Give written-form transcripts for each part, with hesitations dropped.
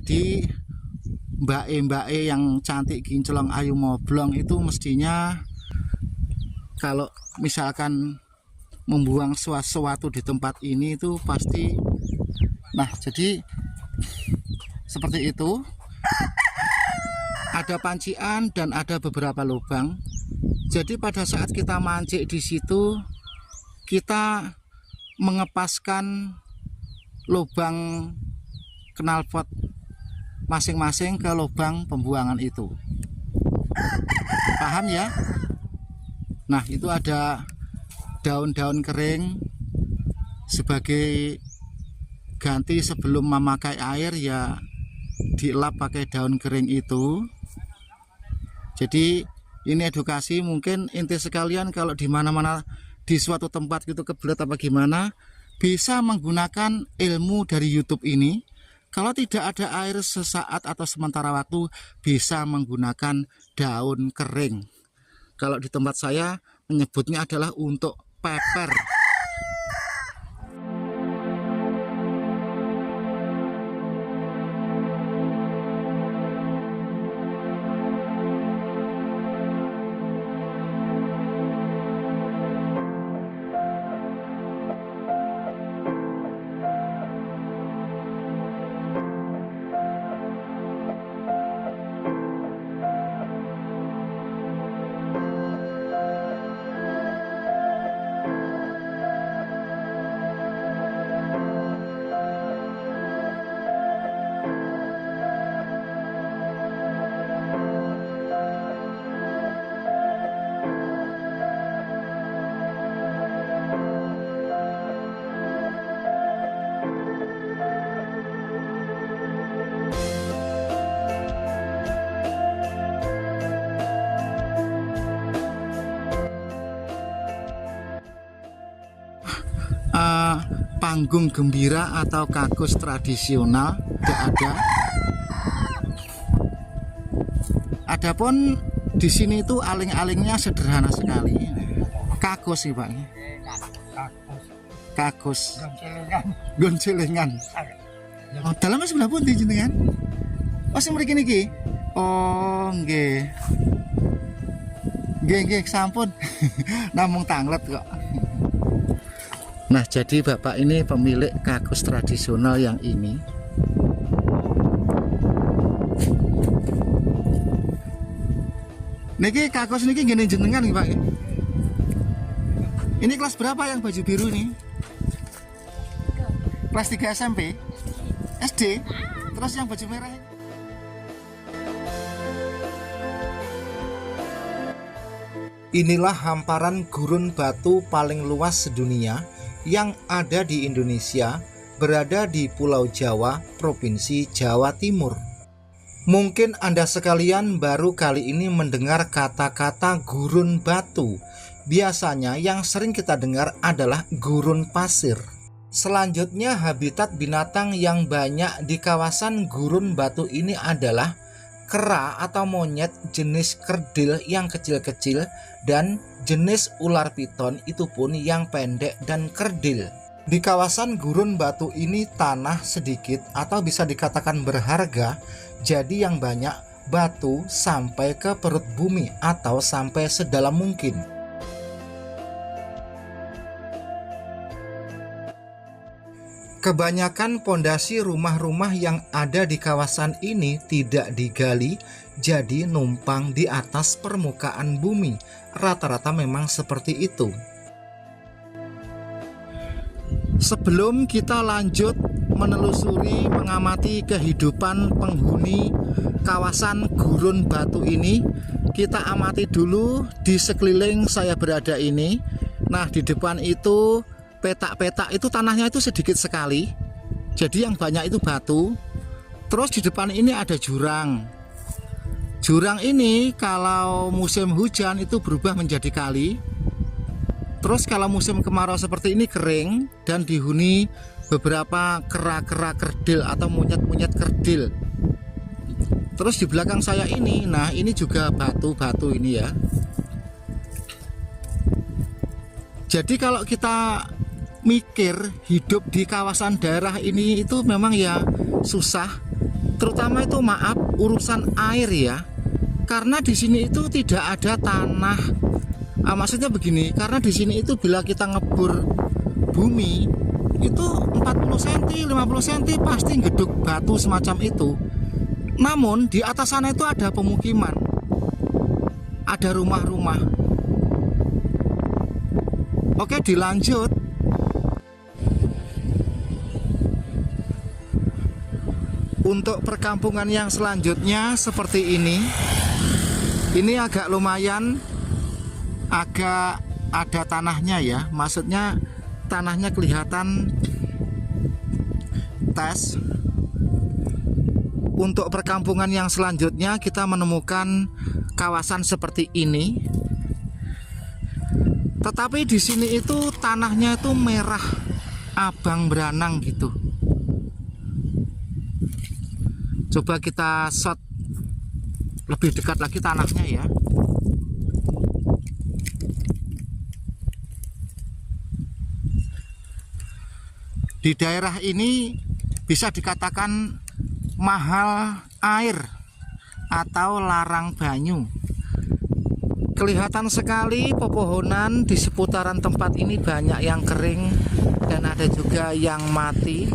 Jadi mbak-e yang cantik kinclong ayu moblong itu mestinya kalau misalkan membuang sesuatu di tempat ini itu pasti. Nah, jadi seperti itu. Ada pancian dan ada beberapa lubang. Jadi pada saat kita mancing di situ, kita mengepaskan lubang knalpot masing-masing ke lubang pembuangan itu. Paham ya? Nah, itu ada daun-daun kering sebagai ganti sebelum memakai air, ya dielap pakai daun kering itu. Jadi ini edukasi, mungkin inti sekalian kalau di mana-mana di suatu tempat gitu kebelet apa gimana, bisa menggunakan ilmu dari YouTube ini. Kalau tidak ada air sesaat atau sementara waktu, bisa menggunakan daun kering. Kalau di tempat saya menyebutnya adalah untuk pepper. Panggung gembira atau kakus tradisional tidak ada. Adapun di sini itu aling-alingnya sederhana sekali. Kakus sih Pak. Kakus. Goncelengan. Oh, dalamnya sebelah pun jenengan. Oh, sing mriki niki. Oh, nggih. Nggih, sampun. Namung tanglet kok. Nah, jadi Bapak ini pemilik kakus tradisional yang ini. Niki kakus niki gini jenengan nih Pak. Ini kelas berapa yang baju biru nih? Kelas 3 SMP? SD? Terus yang baju merah? Inilah hamparan gurun batu paling luas sedunia yang ada di Indonesia, berada di Pulau Jawa, Provinsi Jawa Timur. Mungkin Anda sekalian baru kali ini mendengar kata-kata gurun batu. Biasanya yang sering kita dengar adalah gurun pasir. Selanjutnya, habitat binatang yang banyak di kawasan gurun batu ini adalah kera atau monyet jenis kerdil yang kecil-kecil dan jenis ular piton itu pun yang pendek dan kerdil. Di kawasan gurun batu ini tanah sedikit atau bisa dikatakan berharga, jadi yang banyak batu sampai ke perut bumi atau sampai sedalam mungkin. Kebanyakan pondasi rumah-rumah yang ada di kawasan ini tidak digali, jadi numpang di atas permukaan bumi. Rata-rata memang seperti itu. Sebelum kita lanjut menelusuri, mengamati kehidupan penghuni kawasan gurun batu ini, kita amati dulu di sekeliling saya berada ini. Nah, di depan itu petak-petak itu tanahnya itu sedikit sekali, jadi yang banyak itu batu. Terus di depan ini ada jurang. Jurang ini kalau musim hujan itu berubah menjadi kali. Terus kalau musim kemarau seperti ini kering dan dihuni beberapa kera-kera kerdil atau monyet-monyet kerdil. Terus di belakang saya ini, nah ini juga batu-batu ini ya. Jadi kalau kita mikir hidup di kawasan daerah ini itu memang ya susah, terutama itu maaf urusan air ya, karena di sini itu tidak ada tanah. Maksudnya begini, karena di sini itu bila kita ngebur bumi itu 40 cm 50 cm pasti geduk batu semacam itu. Namun di atas sana itu ada pemukiman, ada rumah-rumah. Oke, dilanjut. Untuk perkampungan yang selanjutnya seperti ini. Ini agak lumayan, agak ada tanahnya ya. Maksudnya tanahnya kelihatan tes. Untuk perkampungan yang selanjutnya kita menemukan kawasan seperti ini. Tetapi di sini itu tanahnya itu merah abang beranang gitu. Coba kita shot lebih dekat lagi tanahnya ya. Di daerah ini bisa dikatakan mahal air atau larang banyu. Kelihatan sekali pepohonan di seputaran tempat ini banyak yang kering dan ada juga yang mati.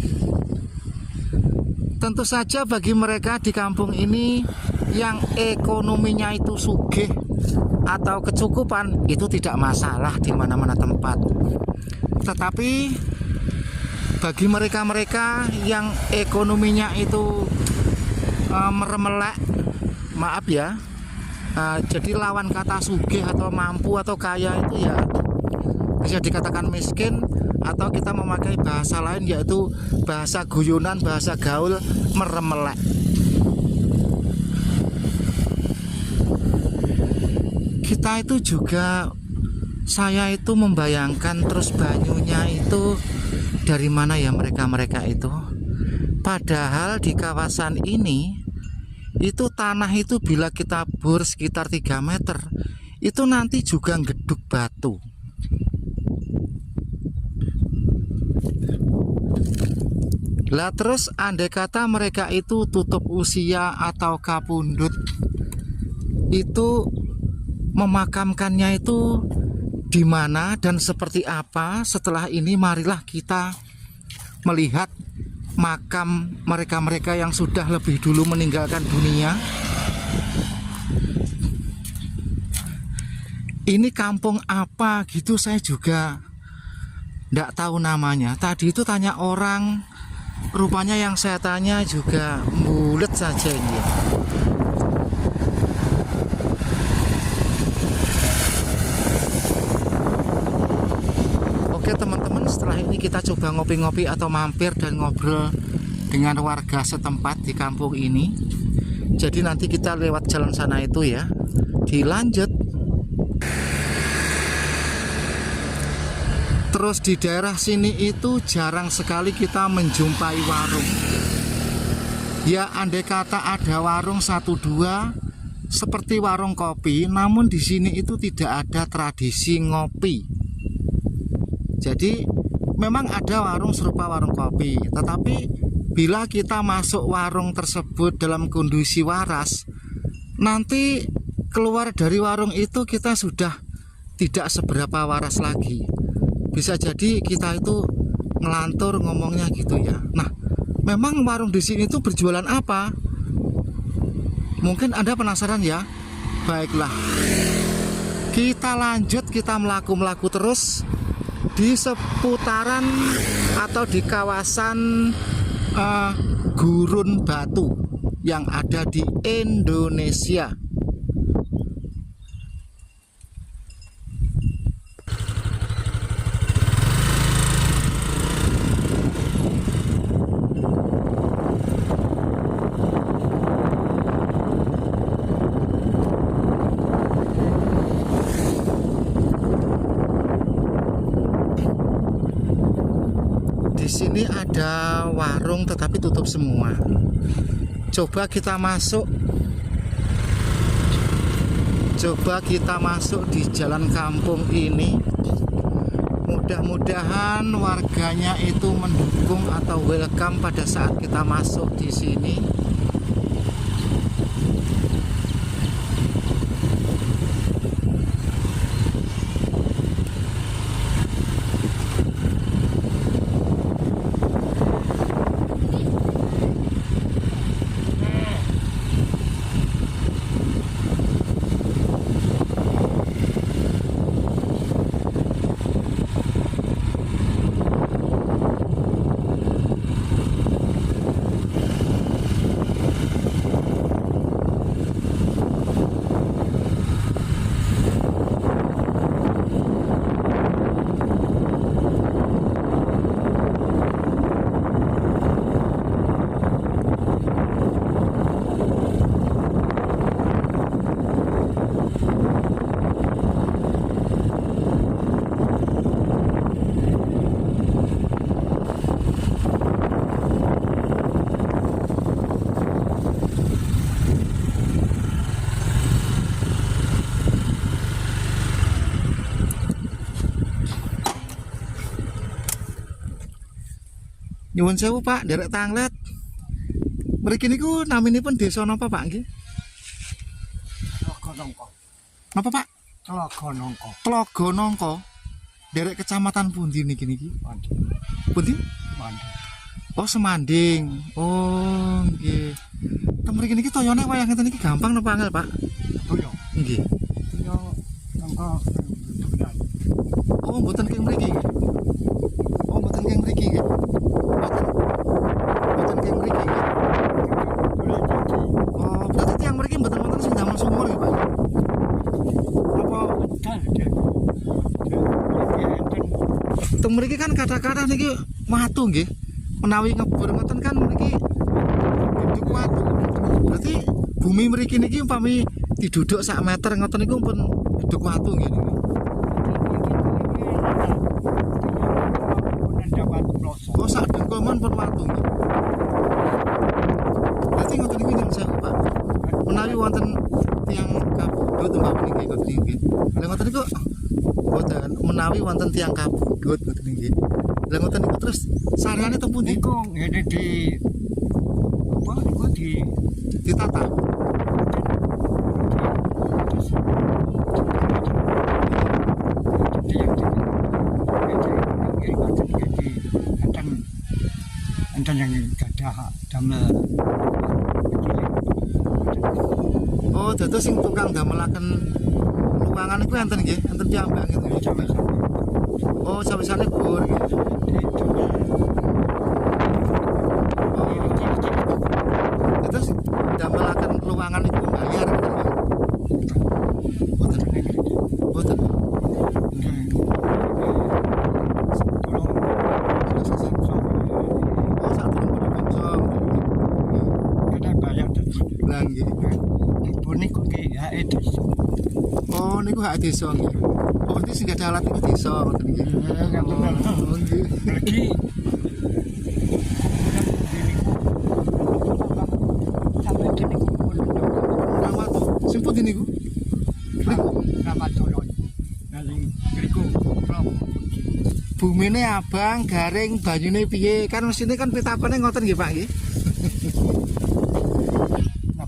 Tentu saja bagi mereka di kampung ini yang ekonominya itu sugih atau kecukupan itu tidak masalah di mana-mana tempat. Tetapi bagi mereka-mereka yang ekonominya itu meremelek, maaf ya, jadi lawan kata sugih atau mampu atau kaya itu ya bisa dikatakan miskin, atau kita memakai bahasa lain yaitu bahasa guyonan, bahasa gaul, meremelek. Kita itu juga, saya itu membayangkan terus banyunya itu dari mana ya mereka-mereka itu. Padahal di kawasan ini itu tanah itu bila kita bor sekitar 3 meter itu nanti juga geduk batu. Lah terus andai kata mereka itu tutup usia atau kapundut, itu memakamkannya itu di mana dan seperti apa? Setelah ini marilah kita melihat makam mereka-mereka yang sudah lebih dulu meninggalkan dunia. Ini kampung apa gitu saya juga tidak tahu namanya. Tadi itu tanya orang, rupanya yang saya tanya juga bulet saja ini. Oke teman-teman, setelah ini kita coba ngopi-ngopi atau mampir dan ngobrol dengan warga setempat di kampung ini. Jadi nanti kita lewat jalan sana itu ya, dilanjut. Terus di daerah sini itu jarang sekali kita menjumpai warung. Ya andai kata ada warung 1-2 seperti warung kopi, namun di sini itu tidak ada tradisi ngopi. Jadi memang ada warung serupa warung kopi, tetapi bila kita masuk warung tersebut dalam kondisi waras, nanti keluar dari warung itu kita sudah tidak seberapa waras lagi. Bisa jadi kita itu ngelantur ngomongnya gitu ya. Nah, memang warung di sini itu berjualan apa? Mungkin Anda penasaran ya? Baiklah, kita lanjut, kita melaku-melaku terus di seputaran atau di kawasan gurun batu yang ada di Indonesia. Di sini ada warung tetapi tutup semua. Coba kita masuk. Coba kita masuk di jalan kampung ini. Mudah-mudahan warganya itu mendukung atau welcome pada saat kita masuk di sini. Nyuwun sewu Pak, derek tanglet. Mriki niku naminipun desa napa Pak nggih? Tlaga Nangka. Napa Pak? Tlaga Nangka. Tlaga Nangka. Derek kecamatan pundi niki? Pundi? Mandeng. Oh, Semanding. Oh, nggih. Teng mriki niki toyone wayah ngeten iki gampang napa angel, Pak? Toyo. Nggih. Toyo Nangka. Oh, mboten keng mriki nggih. Oh, mboten keng mriki nggih. Mboten. Mboten keng mriki nggih. Oh, berarti tiyang mriki mboten wonten sing damel sumur nggih, Pak? Apa teng mriki kan kata-kata niki watu nggih. Menawi ngebor ngoten kan mriki duduk watu. Berarti bumi mriki niki umpami diduduk sak meter ngoten niku pun duduk watu nggih niki. Oh, sak dengkulman pun watu nggih. Berarti ngoten niku nyuwun sewu, Pak. Menawi wonten tiyang kabudut mbak niki ngoten niki. Lah ngoten niku boten menawi wonten tiyang kabudut ngoten niki. Lah ngoten niku terus sareane teng pundi? Niku ngene di apa niku Ditata. enten yang gadah damel. Oh, dados sing tukang damelaken ruangan niku enten nggih, enten piyambak gitu. Oh, sawisane bur nggih. Terus damelaken ruangan niku bayar ngoten nggih. Boten. Boten. Oh, sak telung bangsa. Kada bayar Lah nggih. Ibu niku ki hak desa. Oh, niku hak desa nggih. Oh, berarti sing gadah alat niku desa ngoten nggih. Oh, nggih. Lagi sampai kini Nang watu. Sing pundi niku? Niku nama tolong dari beriku bumine abang, garing, banyune piye? Kan mesine kan pitakone ngoten nggih, Pak nggih.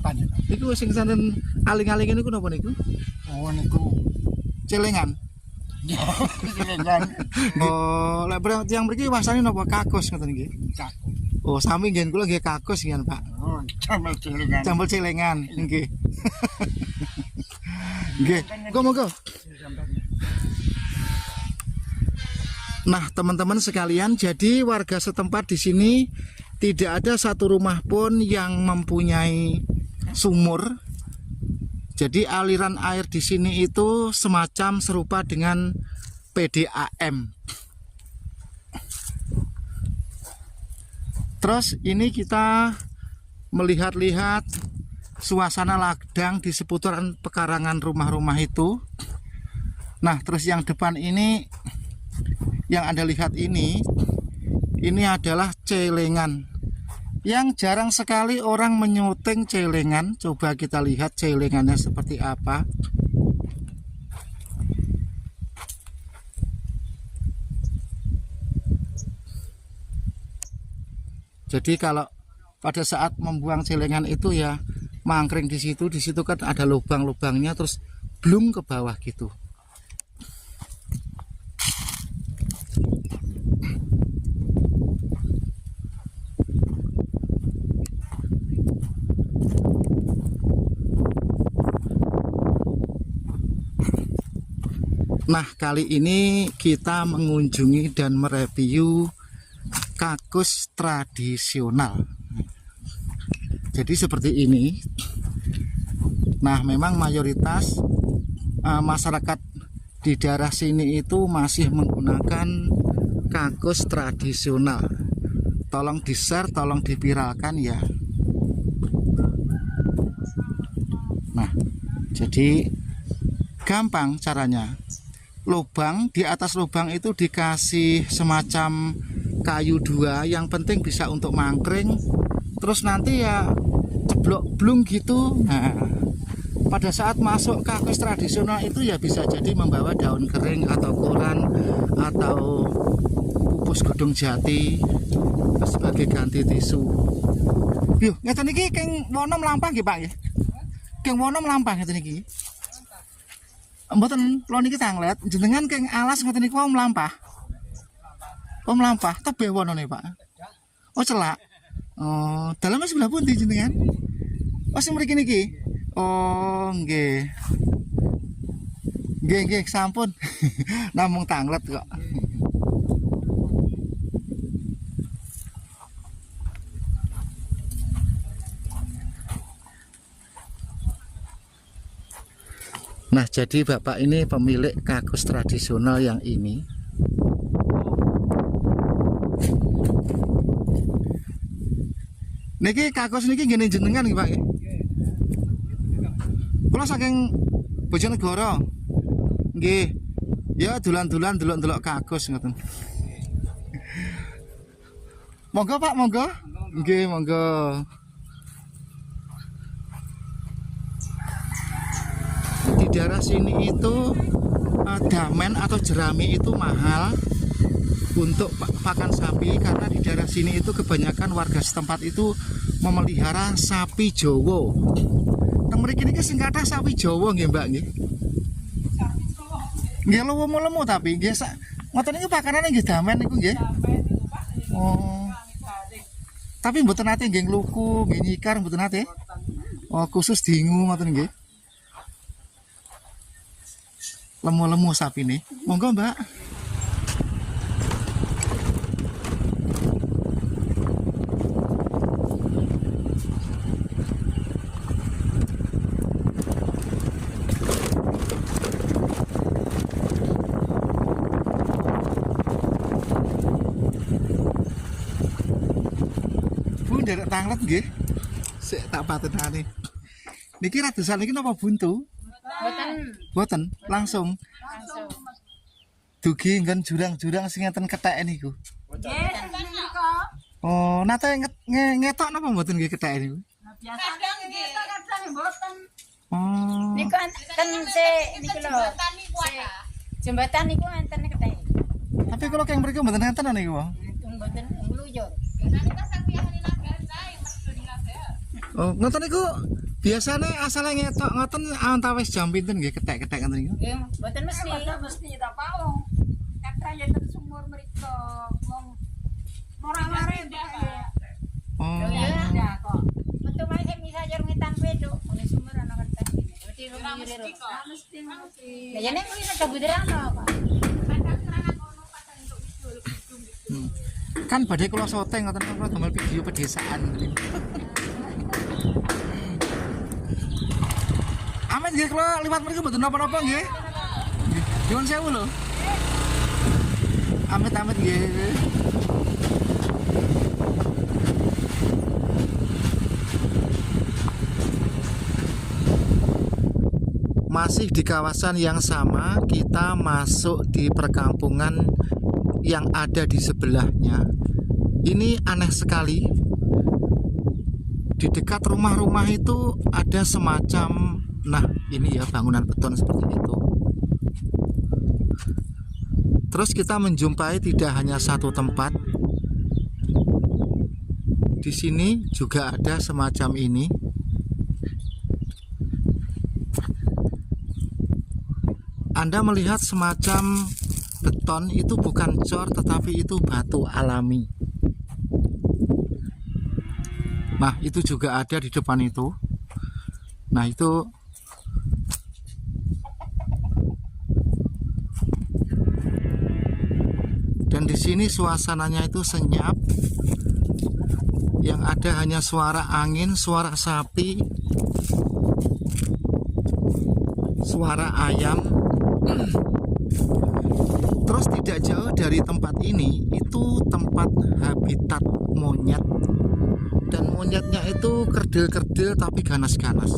apa nih? Niku sing santen aling-aling niku napa niku? Oh niku Celengan. silengan Oh, lek tiyang mriki wasane napa kakus ngoten nggih? kaku. Oh, sami nggih kula nggih kakus nggih, Pak. Oh camel silengan. Jambul celengan nggih. Nggih, monggo. Nah, teman-teman sekalian, jadi warga setempat di sini tidak ada satu rumah pun yang mempunyai sumur. Jadi aliran air di sini itu semacam serupa dengan PDAM. Terus ini kita melihat-lihat suasana ladang di seputaran pekarangan rumah-rumah itu. Nah, terus yang depan ini yang Anda lihat ini adalah celengan. Yang jarang sekali orang menyuting celengan. Coba kita lihat celengannya seperti apa. Jadi kalau pada saat membuang celengan itu ya mangkring di situ kan ada lubang-lubangnya terus blung ke bawah gitu. Nah, kali ini kita mengunjungi dan mereview kakus tradisional. Jadi seperti ini. Nah, memang mayoritas masyarakat di daerah sini itu masih menggunakan kakus tradisional. Tolong di-share, tolong dipiralkan ya. Nah, jadi gampang caranya. Lubang, di atas lubang itu dikasih semacam kayu dua, yang penting bisa untuk mangkring. Terus nanti ya ceblok blung gitu. Nah, pada saat masuk kakus tradisional itu ya bisa jadi membawa daun kering atau koran atau pupus godong jati. Terus lagi ganti tisu. Yuk, ngeten iki keng wono mlampah nggih, Pak nggih. Keng wono mlampah ngeten iki. Mboten kula niki tanglet, jenengan keng alas ngeten niku wau mlampah. Oh mlampah, tebih wonone, Pak. Oh celak. Oh, dalamnya sebelah pundi jenengan? Oh sing mriki niki. Oh, nggih. Nggih, sampun. Namung tanglet kok. Nah, jadi Bapak ini pemilik kakus tradisional yang ini. Niki kakus niki ngene jenengan nggih, Pak. Kula saking Bojonegoro. Nggih. Ya dolan-dolan delok-delok kakus ngoten. Monggo, Pak, monggo. Nggih, monggo. Di daerah sini itu damen atau jerami itu mahal untuk pakan sapi, karena di daerah sini itu kebanyakan warga setempat itu memelihara sapi Jawa. Teng mriki niki sing kathah sapi Jawa nggih, Mbak nggih. Nggih lemu-lemu tapi nggih ngoten niku pakanane nggih damen niku nggih. Oh. Tapi mboten nate nggih ngluku, nggih nyikar mboten nate. Oh, khusus diingu ngoten nggih. Lemu-lemu sapi nih, monggo Mbak. Bu nderek tanglet nggih. Sik tak patenane. Niki radosan niki napa buntu? Boten, langsung. Dugi nggen jurang-jurang sing ngeten ketheken niku. Oh, nate ngetok napa mboten nggih ketheken niku? Biasa kadang mboten. Oh. Niku enten niku lho. Jembatan niku enten kethek. Tapi kalau keng mriki mboten enten niku. Mboten ngluyur. Oh, ngoten niku biasane asale ngetok ngoten antawis jam pinten nggih kethek-kethek ngoten niku? Nggih, mboten mesti. Mesti tak pau. Kata ya ten sumur mriko wong ora-ora Oh. Ya kok. Metu wae sing bisa jar ngetan pedho, ning sumur ana kethek. Mesti ngluyur. mesti. Lah yen nek kuwi nek buderano kok. Kan badhe kula syuting ngoten kula damel video pedesaan. Amin nggih kula liwat mriki mboten napa-napa nggih. Nyuwun sewu lho. Amit-amit nggih. Masih di kawasan yang sama, kita masuk di perkampungan yang ada di sebelahnya. Ini aneh sekali. Di dekat rumah-rumah itu ada semacam, nah ini ya bangunan beton seperti itu. Terus kita menjumpai tidak hanya satu tempat. Di sini juga ada semacam ini. Anda melihat semacam beton itu bukan cor tetapi itu batu alami. Nah, itu juga ada di depan itu. Nah, itu dan di sini suasananya itu senyap. Yang ada hanya suara angin, suara sapi, suara ayam. Terus tidak jauh dari tempat ini itu tempat habitat monyet, dan monyetnya itu kerdil-kerdil tapi ganas-ganas.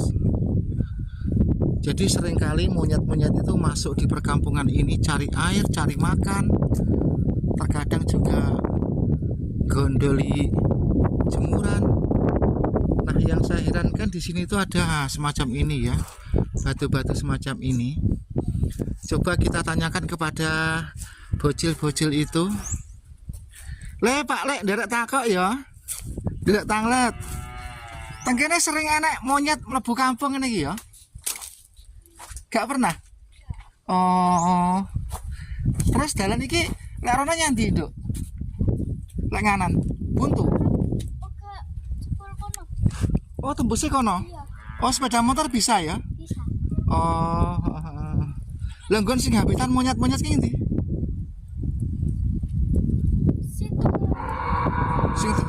Jadi seringkali monyet-monyet itu masuk di perkampungan ini cari air, cari makan, terkadang juga gondoli jemuran. Nah, yang saya herankan di sini itu ada semacam ini ya, batu-batu semacam ini. Coba kita tanyakan kepada bocil-bocil itu. Le Pak Lek nderek takok ya. Nderek tanglet. Tengkene sering enek monyet mlebu kampung ngene iki ya. Gak pernah. Oh. Terus dalan iki lek rono nyandi, Nduk? Lek nganan, buntu. Oke, sepul kono. Oh, tembusnya kono. Iya, Oh, sepeda motor bisa ya? bisa. Oh. Lenggon sing habitan monyet-monyet ki ndi? Situ.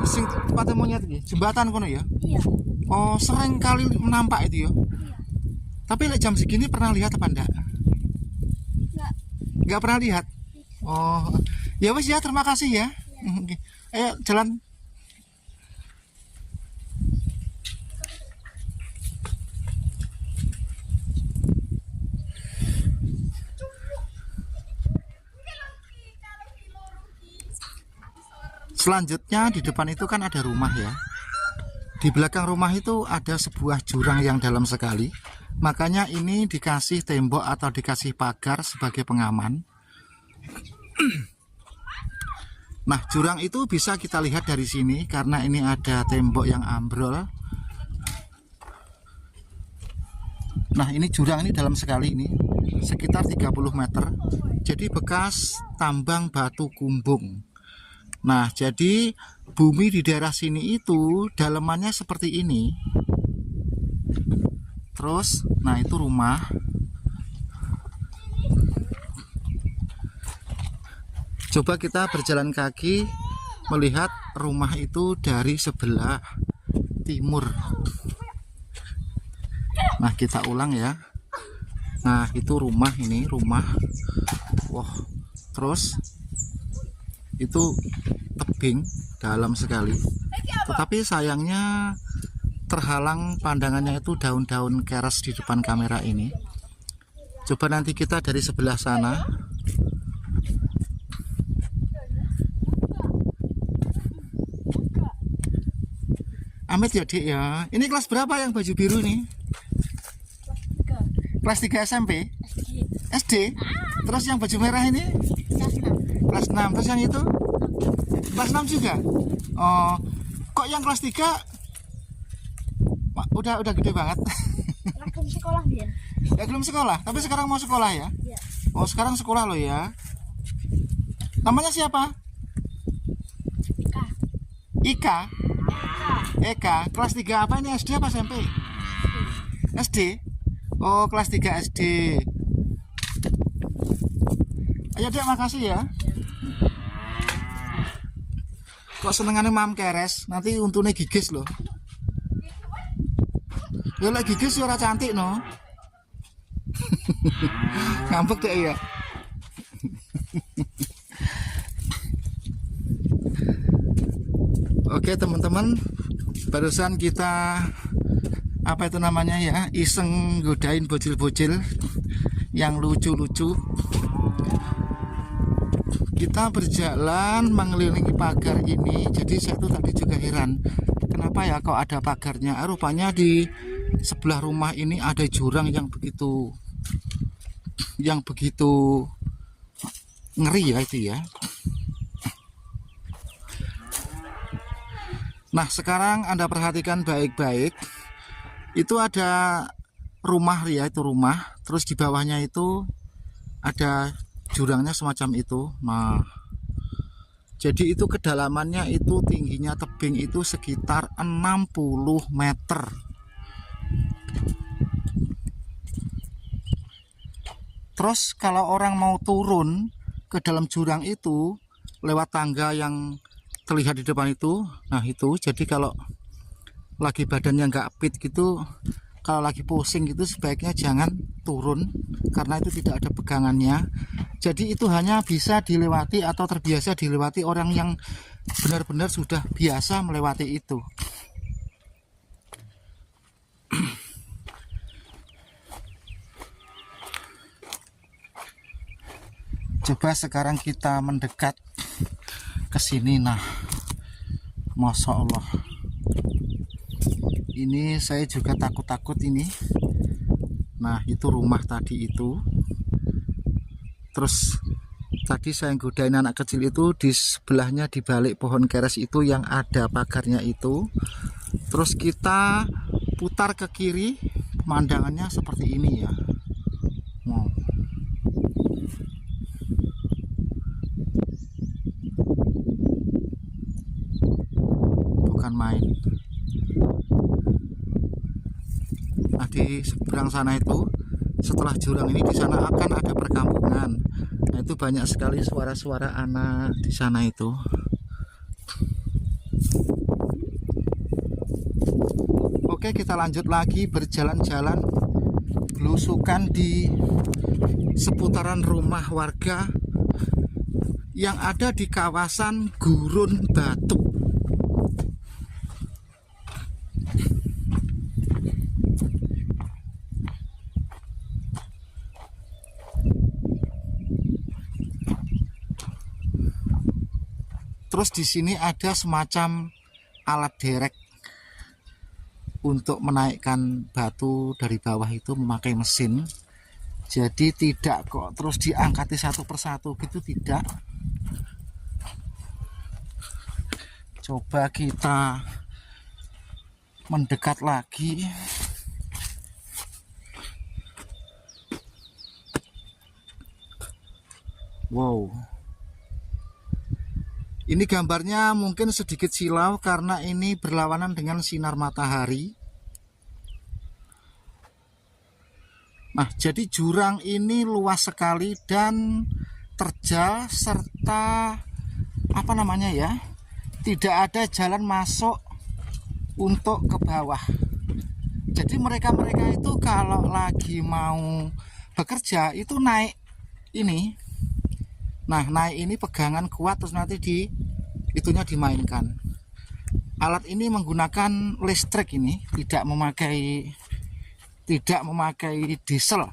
Sing tempatnya monyet iki, jembatan kono ya? Iya, Oh, sering kali nampak itu ya. iya. Tapi lek jam segini pernah lihat apa enggak? Enggak. Enggak pernah lihat. Oh. Ya wes ya, terima kasih ya. Oke. Ayo jalan. Selanjutnya di depan itu kan ada rumah ya. Di belakang rumah itu ada sebuah jurang yang dalam sekali. Makanya ini dikasih tembok atau dikasih pagar sebagai pengaman. Nah, jurang itu bisa kita lihat dari sini karena ini ada tembok yang ambrol. Nah, ini jurang ini dalam sekali ini, sekitar 30 meter. Jadi bekas tambang batu kumbung. Nah, jadi bumi di daerah sini itu dalemannya seperti ini. Terus, nah itu rumah. Coba kita berjalan kaki melihat rumah itu dari sebelah timur. Nah, kita ulang ya. Nah, itu rumah ini, rumah. Wah, terus itu tebing dalam sekali. Tetapi sayangnya terhalang pandangannya itu daun-daun keras di depan kamera ini. Coba nanti kita dari sebelah sana. Amit ya Dik ya. Ini kelas berapa yang baju biru nih? Kelas 3 SMP? SD? Terus yang baju merah ini? Kelas 6. Terus yang itu? Kelas 6 juga? Oh, kok yang kelas 3 udah gede banget? Belum sekolah dia. Ya belum sekolah, tapi sekarang mau sekolah ya? Iya. Oh, sekarang sekolah loh ya. Namanya siapa? Ika. Eka. Kelas 3 apa ini, SD apa SMP? SD. Oh, kelas 3 SD. Ayo Dek, makasih ya. Kok senengannya mam keres, nanti untune gigis loh. Ya lek gigis ya ora cantik no. Ngambek Dek ya. Oke teman-teman, barusan kita apa itu namanya ya, iseng godain bocil-bocil yang lucu-lucu. Kita berjalan mengelilingi pagar ini. Jadi saya tuh tadi juga heran, kenapa ya kok ada pagarnya. Rupanya di sebelah rumah ini ada jurang yang begitu ngeri ya itu ya. Nah, sekarang Anda perhatikan baik-baik. Itu ada rumah ya, itu rumah. Terus di bawahnya itu ada jurangnya semacam itu. Nah, jadi itu kedalamannya itu tingginya tebing itu sekitar 60 meter. Terus kalau orang mau turun ke dalam jurang itu lewat tangga yang terlihat di depan itu, nah itu jadi kalau lagi badannya nggak fit gitu, kalau lagi pusing gitu sebaiknya jangan turun karena itu tidak ada pegangannya. Jadi itu hanya bisa dilewati atau terbiasa dilewati orang yang benar-benar sudah biasa melewati itu. Coba sekarang kita mendekat ke sini. Nah, Masya Allah, ini saya juga takut-takut ini. Nah, itu rumah tadi itu. Terus Tadi saya godain anak kecil itu di sebelahnya, di balik pohon keres itu yang ada pagarnya itu. Terus kita putar ke kiri, pemandangannya seperti ini ya. Wow. Bukan main. Nah, di seberang sana itu, setelah jurang ini, di sana akan ada perkampungan. Nah, itu banyak sekali suara-suara anak di sana itu. Oke, kita lanjut lagi berjalan-jalan, belusukan di seputaran rumah warga yang ada di kawasan Gurun Batu. Terus di sini ada semacam alat derek untuk menaikkan batu dari bawah itu memakai mesin. Jadi tidak kok terus diangkati satu persatu gitu, tidak. Coba kita mendekat lagi. Wow. Ini gambarnya mungkin sedikit silau karena ini berlawanan dengan sinar matahari. Nah, jadi jurang ini luas sekali dan terjal serta apa namanya ya? Tidak ada jalan masuk untuk ke bawah. Jadi mereka-mereka itu kalau lagi mau bekerja itu naik ini. Nah, naik ini pegangan kuat terus nanti itunya dimainkan. Alat ini menggunakan listrik, ini tidak memakai diesel.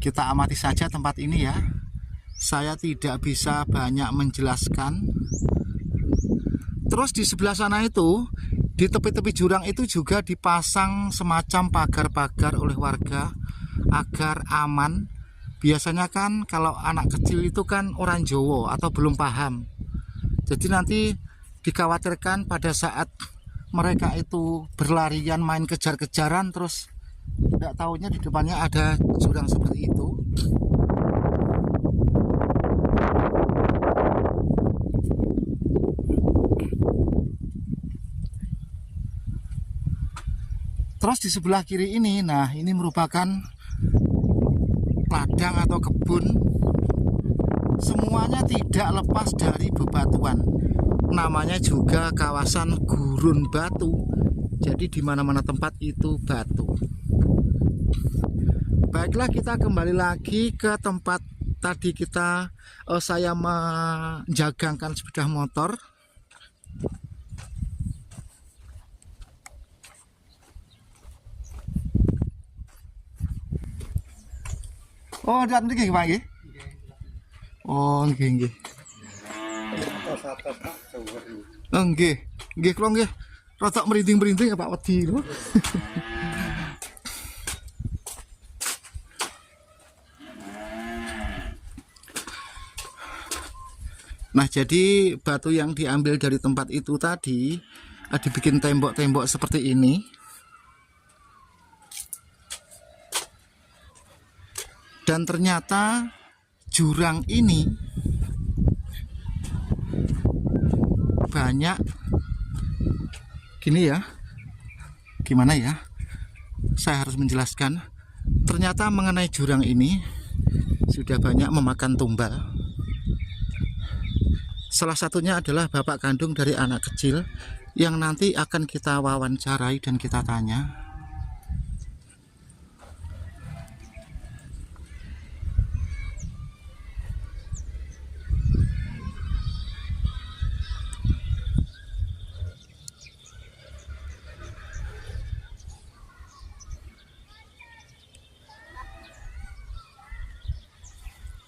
Kita amati saja tempat ini ya. Saya tidak bisa banyak menjelaskan. Terus di sebelah sana itu, di tepi-tepi jurang itu juga dipasang semacam pagar-pagar oleh warga agar aman. Biasanya kan kalau anak kecil itu kan orang Jawa atau belum paham. Jadi nanti dikhawatirkan pada saat mereka itu berlarian main kejar-kejaran terus tidak tahunya di depannya ada jurang seperti itu. Terus di sebelah kiri ini, nah ini merupakan ladang atau kebun. Semuanya tidak lepas dari bebatuan. Namanya juga kawasan Gurun Batu. Jadi di mana-mana tempat itu batu. Baiklah, kita kembali lagi ke tempat tadi saya menjagangkan sepeda motor. Oh, dat niki Pak nggih. Oh, nggih. Oh, nggih. Nggih kula nggih. Rada merinting-merinting ya Pak wedi lho. Nah, jadi batu yang diambil dari tempat itu tadi dibikin tembok-tembok seperti ini. Dan ternyata jurang ini banyak gini ya. Gimana ya? Saya harus menjelaskan. Ternyata mengenai jurang ini sudah banyak memakan tumbal. Salah satunya adalah bapak kandung dari anak kecil yang nanti akan kita wawancarai dan kita tanya.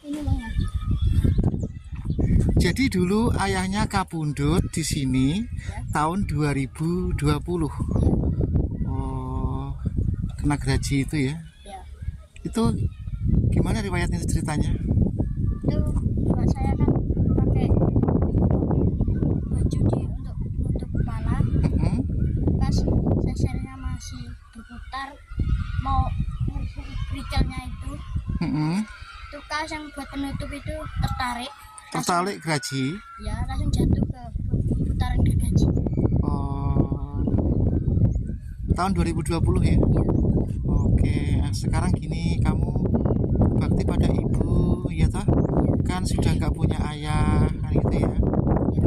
Ini banyak. Jadi dulu ayahnya kapundhut di sini tahun 2020. Oh, kena gaji itu ya? Ya. Itu gimana riwayatnya ceritanya? Itu bapak saya kan pakai baju untuk nutup kepala. Mm-mm. Pas sesernya masih berputar mau kericalnya itu, Mm-mm. itu kas yang buat penutup itu tertarik. Tertarik gaji. Ya, langsung jatuh ke putaran gergaji. Oh, tahun 2020 ya? Oke, sekarang gini, kamu bakti pada ibu, ya toh? Kan sudah nggak punya ayah, kan gitu ya?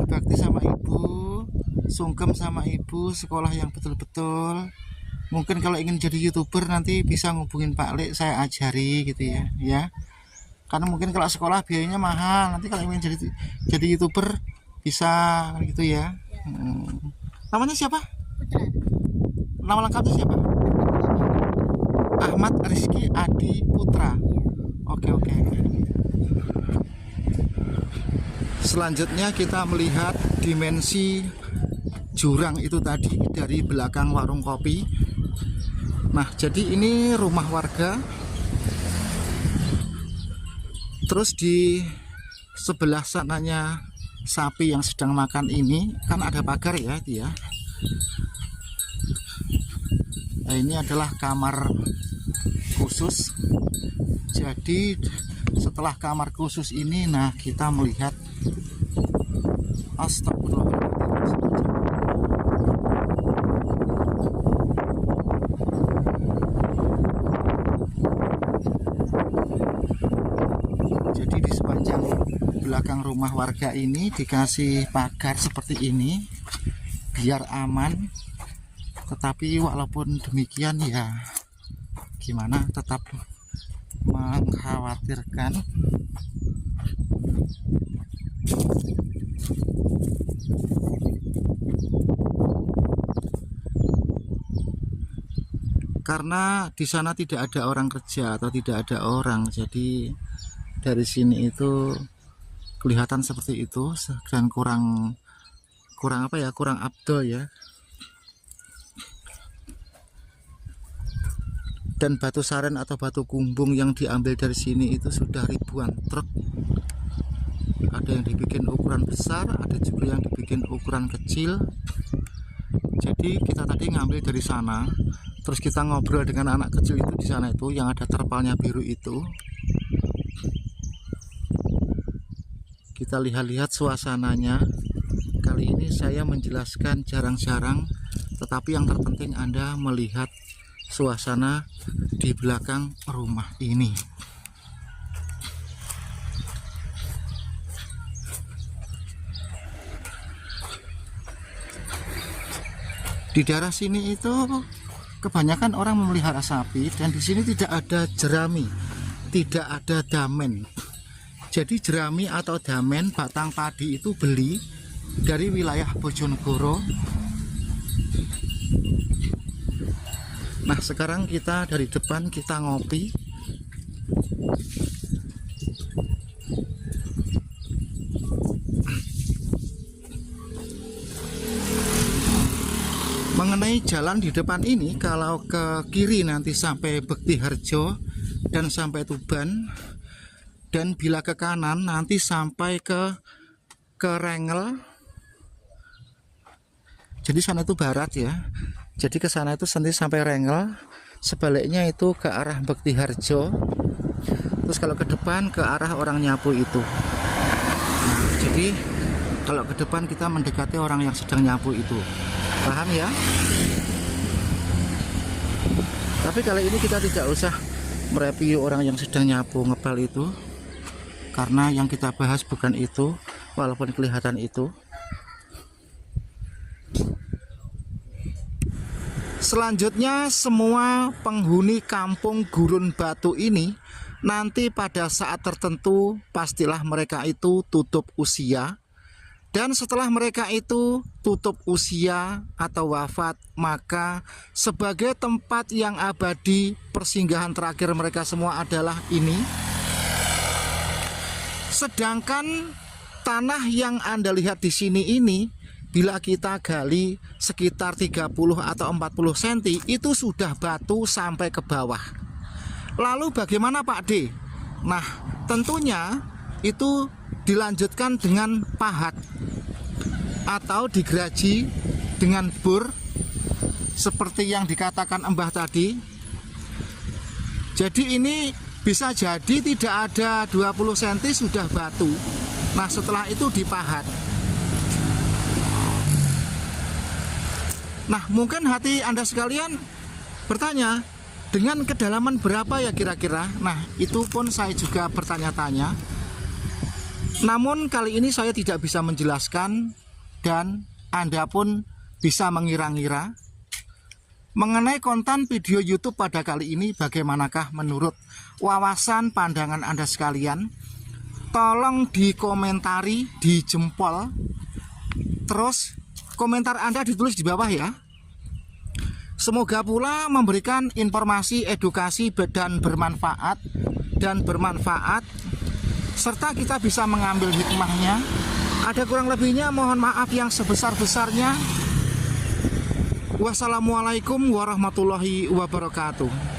Berbakti sama ibu, sungkem sama ibu, sekolah yang betul-betul. Mungkin kalau ingin jadi YouTuber nanti bisa ngubungin Pak Lek, saya ajari gitu ya, ya. Karena mungkin kalau sekolah biayanya mahal, nanti kalau ingin jadi YouTuber bisa gitu ya. Namanya siapa? Putra. Nama lengkapnya siapa? Ahmad Rizky Adi Putra. Oke. Selanjutnya kita melihat dimensi jurang itu tadi dari belakang warung kopi. Nah, jadi ini rumah warga. Terus di sebelah sananya sapi yang sedang makan ini kan ada pagar ya, dia. Nah, ini adalah kamar khusus. Jadi setelah kamar khusus ini, nah kita melihat astagfirullahaladzim. Jadi di sepanjang belakang rumah warga ini dikasih pagar seperti ini biar aman. Tetapi walaupun demikian ya gimana, tetap mengkhawatirkan. Karena di sana tidak ada orang kerja atau tidak ada orang, jadi dari sini itu kelihatan seperti itu dan kurang apa ya, kurang afdol ya. Dan batu saren atau batu kumbung yang diambil dari sini itu sudah ribuan truk. Ada yang dibikin ukuran besar, ada juga yang dibikin ukuran kecil. Jadi kita tadi ngambil dari sana, terus kita ngobrol dengan anak kecil itu di sana itu yang ada terpalnya biru itu. Kita lihat-lihat suasananya. Kali ini saya menjelaskan jarang-jarang, tetapi yang terpenting Anda melihat suasana di belakang rumah ini. Di daerah sini itu kebanyakan orang memelihara sapi, dan di sini tidak ada jerami, tidak ada damen. Jadi jerami atau damen batang padi itu beli dari wilayah Bojonegoro. Nah, sekarang kita dari depan kita ngopi. Mengenai jalan di depan ini, kalau ke kiri nanti sampai Bektiharjo dan sampai Tuban, dan bila ke kanan nanti sampai ke Rengel. Jadi sana itu barat ya. Jadi ke sana itu nanti sampai Rengel, sebaliknya itu ke arah Bektiharjo. Terus kalau ke depan ke arah orang nyapu itu. Nah, jadi kalau ke depan kita mendekati orang yang sedang nyapu itu. Paham ya? Tapi kali ini kita tidak usah mereview orang yang sedang nyapu ngepel itu, karena yang kita bahas bukan itu, walaupun kelihatan itu. Selanjutnya, semua penghuni kampung Gurun Batu ini nanti pada saat tertentu pastilah mereka itu tutup usia. Dan setelah mereka itu tutup usia atau wafat, maka sebagai tempat yang abadi persinggahan terakhir mereka semua adalah ini. Sedangkan Tanah yang Anda lihat di sini ini, bila kita gali sekitar 30 atau 40 cm, itu sudah batu sampai ke bawah. Lalu bagaimana Pak D? Nah, tentunya itu dilanjutkan dengan pahat atau digeraji dengan bor seperti yang dikatakan Mbah tadi. Jadi ini bisa jadi tidak ada 20 cm sudah batu. Nah, setelah itu dipahat. Nah, mungkin hati Anda sekalian bertanya, dengan kedalaman berapa ya kira-kira? Nah, itu pun saya juga bertanya-tanya. Namun kali ini saya tidak bisa menjelaskan, dan Anda pun bisa mengira-ngira. Mengenai konten video YouTube pada kali ini, bagaimanakah menurut wawasan pandangan Anda sekalian? Tolong dikomentari, di jempol. Terus komentar Anda ditulis di bawah ya. Semoga pula memberikan informasi, edukasi dan bermanfaat, serta kita bisa mengambil hikmahnya. Ada kurang lebihnya mohon maaf yang sebesar-besarnya. Wassalamualaikum warahmatullahi wabarakatuh.